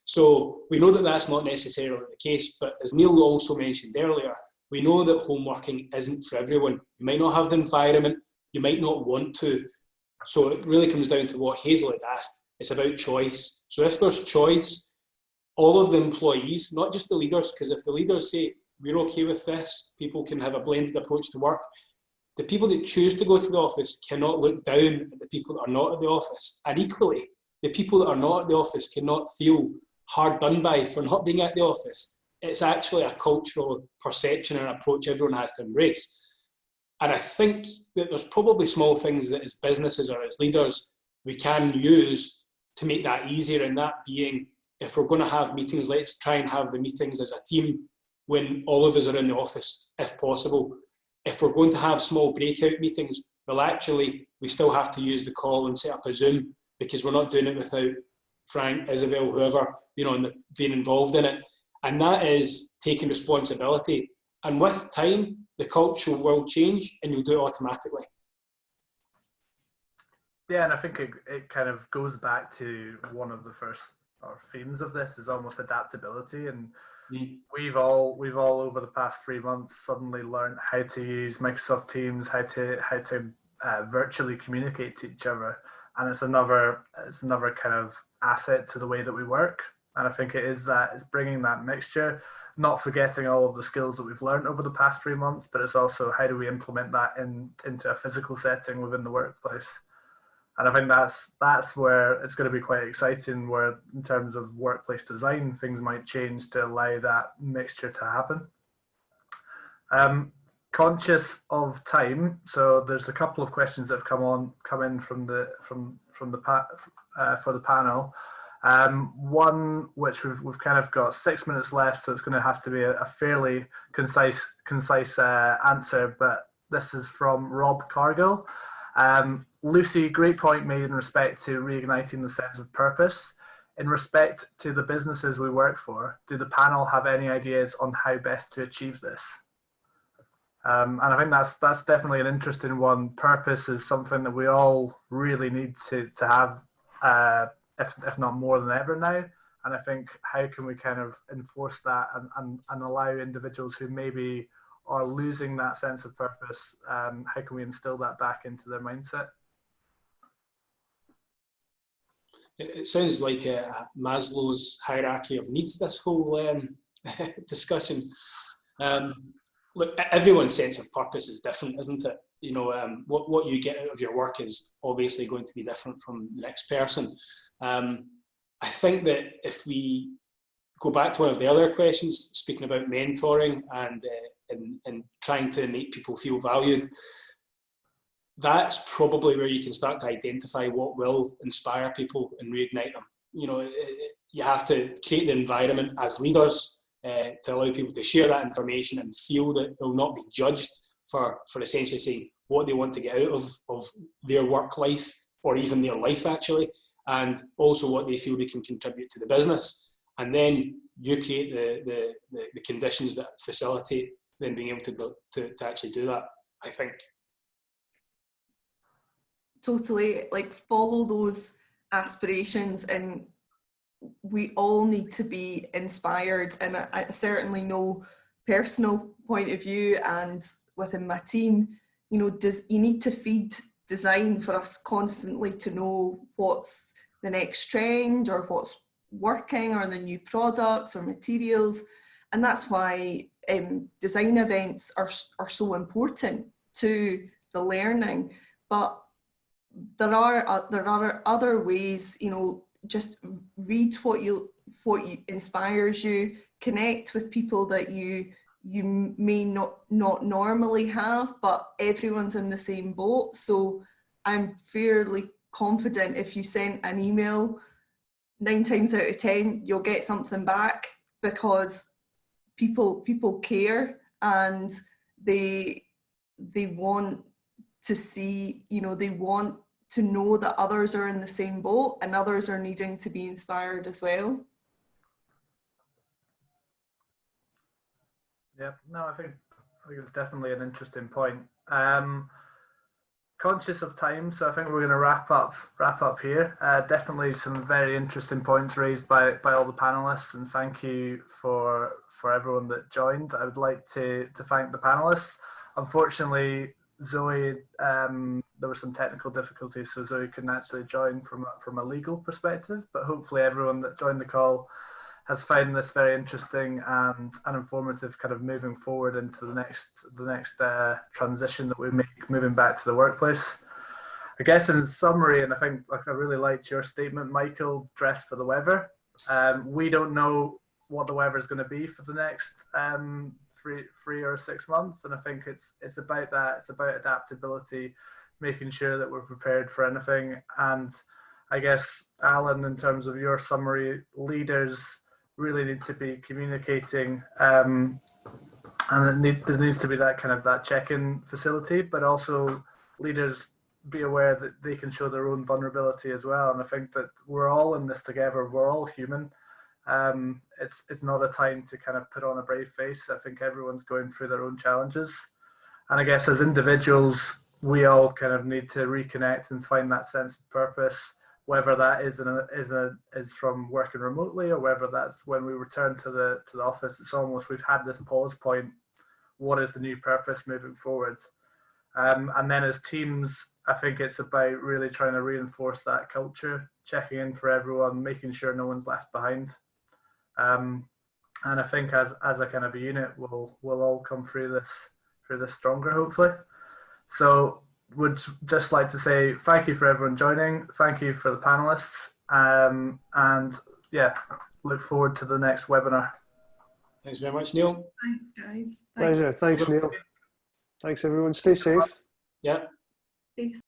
So we know that that's not necessarily the case, but as Neal also mentioned earlier, we know that home working isn't for everyone. You might not have the environment, you might not want to. So it really comes down to what Hazel had asked. It's about choice. So if there's choice, all of the employees, not just the leaders, because if the leaders say, we're okay with this, people can have a blended approach to work, the people that choose to go to the office cannot look down at the people that are not at the office. And equally, the people that are not at the office cannot feel hard done by for not being at the office. It's actually a cultural perception and approach everyone has to embrace. And I think that there's probably small things that as businesses or as leaders we can use to make that easier, and that being, if we're going to have meetings, let's try and have the meetings as a team when all of us are in the office, if possible. If we're going to have small breakout meetings, well, actually, we still have to use the call and set up a Zoom, because we're not doing it without Frank, Isabel, whoever, being involved in it. And that is taking responsibility. And with time, the culture will change and you'll do it automatically. Yeah, and I think it kind of goes back to one of the first themes of this is almost adaptability. And we've all over the past 3 months suddenly learned how to use Microsoft Teams, how to virtually communicate to each other. And it's another kind of asset to the way that we work. And I think it's bringing that mixture, not forgetting all of the skills that we've learned over the past 3 months, but it's also how do we implement that into a physical setting within the workplace. And I think that's where it's going to be quite exciting, where in terms of workplace design, things might change to allow that mixture to happen. Conscious of time, so there's a couple of questions that have come in for the panel. One which we've kind of got 6 minutes left, so it's going to have to be a fairly concise answer. But this is from Rob Cargill. Lucy, great point made in respect to reigniting the sense of purpose. in respect to the businesses we work for, do the panel have any ideas on how best to achieve this? And I think that's definitely an interesting one. Purpose is something that we all really need to have, if not more than ever now. And I think, how can we kind of enforce that and allow individuals who maybe are losing that sense of purpose, how can we instill that back into their mindset? It sounds like Maslow's hierarchy of needs, this whole discussion. Look, everyone's sense of purpose is different, isn't it? You know, what you get out of your work is obviously going to be different from the next person. I think that if we go back to one of the earlier questions, speaking about mentoring and trying to make people feel valued, that's probably where you can start to identify what will inspire people and reignite them. You know, you have to create the environment as leaders to allow people to share that information and feel that they'll not be judged for essentially saying what they want to get out of their work life, or even their life actually, and also what they feel they can contribute to the business. And then you create the conditions that facilitate them being able to actually do that, I think. Totally, like, follow those aspirations, and we all need to be inspired. And I certainly know, personal point of view and within my team, you know, you need to feed design for us constantly to know what's the next trend or what's working, or the new products or materials. And that's why design events are so important to the learning. But there are other ways, you know, just read what inspires you, connect with people that you may not normally have, but everyone's in the same boat. So I'm fairly confident if you send an email, 9 times out of 10 you'll get something back, because people care, and they want to see, you know, they want to know that others are in the same boat and others are needing to be inspired as well. Yeah, no, I think it's definitely an interesting point. Conscious of time, so I think we're going to wrap up here. Definitely some very interesting points raised by all the panelists, and thank you for everyone that joined. I would like to thank the panelists. Unfortunately, Zoe, there were some technical difficulties, so Zoe couldn't actually join from a legal perspective, but hopefully everyone that joined the call has found this very interesting and informative, kind of moving forward into the next transition that we make, moving back to the workplace. I guess in summary, and I think, like, I really liked your statement, Michael, dress for the weather. We don't know what the weather is going to be for the next 3 or 6 months, and I think it's about that. It's about adaptability, making sure that we're prepared for anything. And I guess, Alan, in terms of your summary, leaders really need to be communicating, and there needs to be that kind of that check-in facility, but also leaders be aware that they can show their own vulnerability as well. And I think that we're all in this together. We're all human. It's not a time to kind of put on a brave face. I think everyone's going through their own challenges, and I guess as individuals, we all kind of need to reconnect and find that sense of purpose, whether that is from working remotely, or whether that's when we return to the office. It's almost, we've had this pause point. What is the new purpose moving forward? And then as teams, I think it's about really trying to reinforce that culture, checking in for everyone, making sure no one's left behind. And I think as a kind of a unit, we'll all come through this stronger, hopefully. So would just like to say thank you for everyone joining. Thank you for the panelists. And yeah, look forward to the next webinar. Thanks very much, Neil. Thanks, guys. Pleasure. Thanks, Neil. Thanks, everyone. Stay safe. Yeah. Thanks.